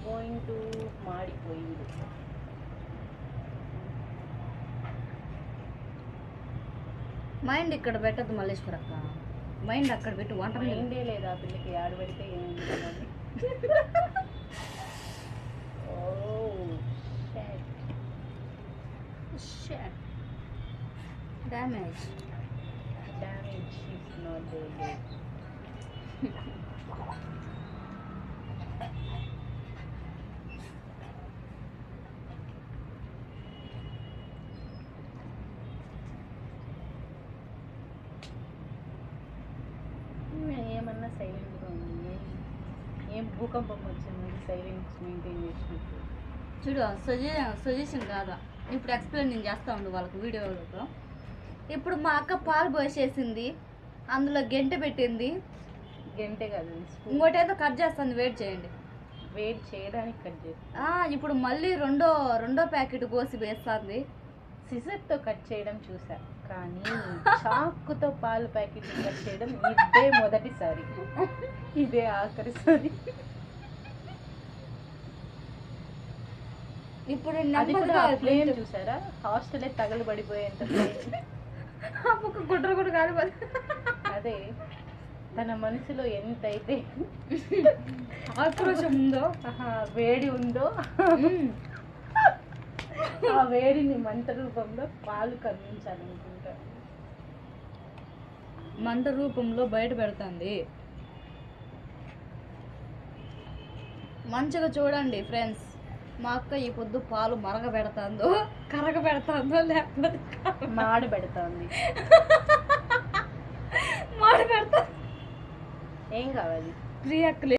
Going to మాడిపోయింది. Mind ఇక్కడ పెట్టద్దు మల్లేశ్వరక్క, మైండ్ అక్కడ పెట్టి వంట మైండే లేదా పిల్లకి ఆడ పెడితే ఏమైంది. Damage is not there. ఏమన్నా సైలెంట్గా ఉంది. ఏం భూకంపం వచ్చింది సైలెన్స్ మెయింటైన్ చేసినట్టు. చూడు సజెషన్ కాదా, ఇప్పుడు ఎక్స్ప్లెయిన్ నేను చేస్తా ఉండు వాళ్ళకి వీడియోలో. ఇప్పుడు మా అక్క పాలు పోసేసింది, అందులో గెంటె పెట్టింది. గంటే కాదు, ఇంకోటి ఏదో కట్ చేస్తుంది, వెయిట్ చేయండి. వెయిట్ చేయడానికి కట్ చేసి ఇప్పుడు మళ్ళీ రెండో ప్యాకెట్ కోసి వేస్తుంది. సిజర్తో కట్ చేయడం చూసా, కానీ చాకుతో పాలు ప్యాకెట్ కట్ చేయడం ఇదే మొదటిసారి, ఇదే ఆఖరిసారి. ఇప్పుడు ఫ్లేమ్ చూసారా, హాస్టలే తగలు పడిపోయేంత గుడ్ర కూడా కాదు. అదే తన మనసులో ఎంతైతే ఆక్రోశం ఉందో, వేడి ఉందో, ఆ వేడిని మంట రూపంలో పాలు కనిపించాలనుకుంటా. మంట రూపంలో బయట పెడుతుంది. మంచిగా చూడండి ఫ్రెండ్స్, మా అక్క ఈ పొద్దు పాలు మరగబెడుతుందో కరగబెడుతుందో లేకపోతే మాడ పెడుతుంది. మాడ పెడతా ఏం కావాలి ప్రియక్కలే.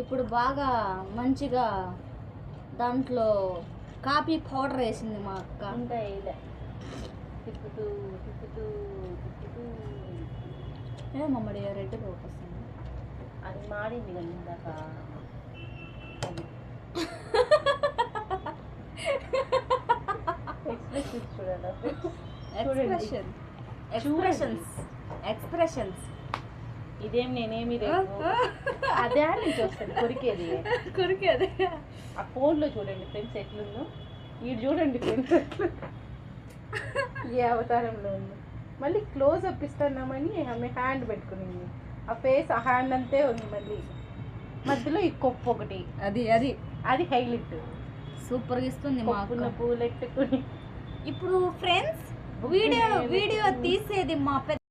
ఇప్పుడు బాగా మంచిగా దాంట్లో కాఫీ పౌడర్ వేసింది మా అక్క. ఇంకా వేయలే, తిప్పుతూ తిప్పుతూ తిప్పుతూ. మమ్మడి రెడ్గా వస్తుంది, అది మాడింది కదా ఇందాక. ఎక్స్ప్రెషన్స్ ఇదేం నేనేమి అదే నుంచి వస్తుంది కొరికేది. ఆ ఫోన్లో చూడండి ఫ్రెండ్స్ ఎట్లుందో, ఈడు చూడండి ఫ్రెండ్స్ ఏ అవతారంలో ఉంది. మళ్ళీ క్లోజ్ అప్ ఇస్తున్నామని ఆమె హ్యాండ్ పెట్టుకునింది, ఆ ఫేస్ ఆ హ్యాండ్ అంతే ఉంది. మళ్ళీ మధ్యలో ఈ కొప్పు ఒకటి, అది హైలైట్. సూపర్గా ఇస్తుంది మా పూలెట్టుకుని. ఇప్పుడు ఫ్రెండ్స్ వీడియో తీసేది మా పెద్ద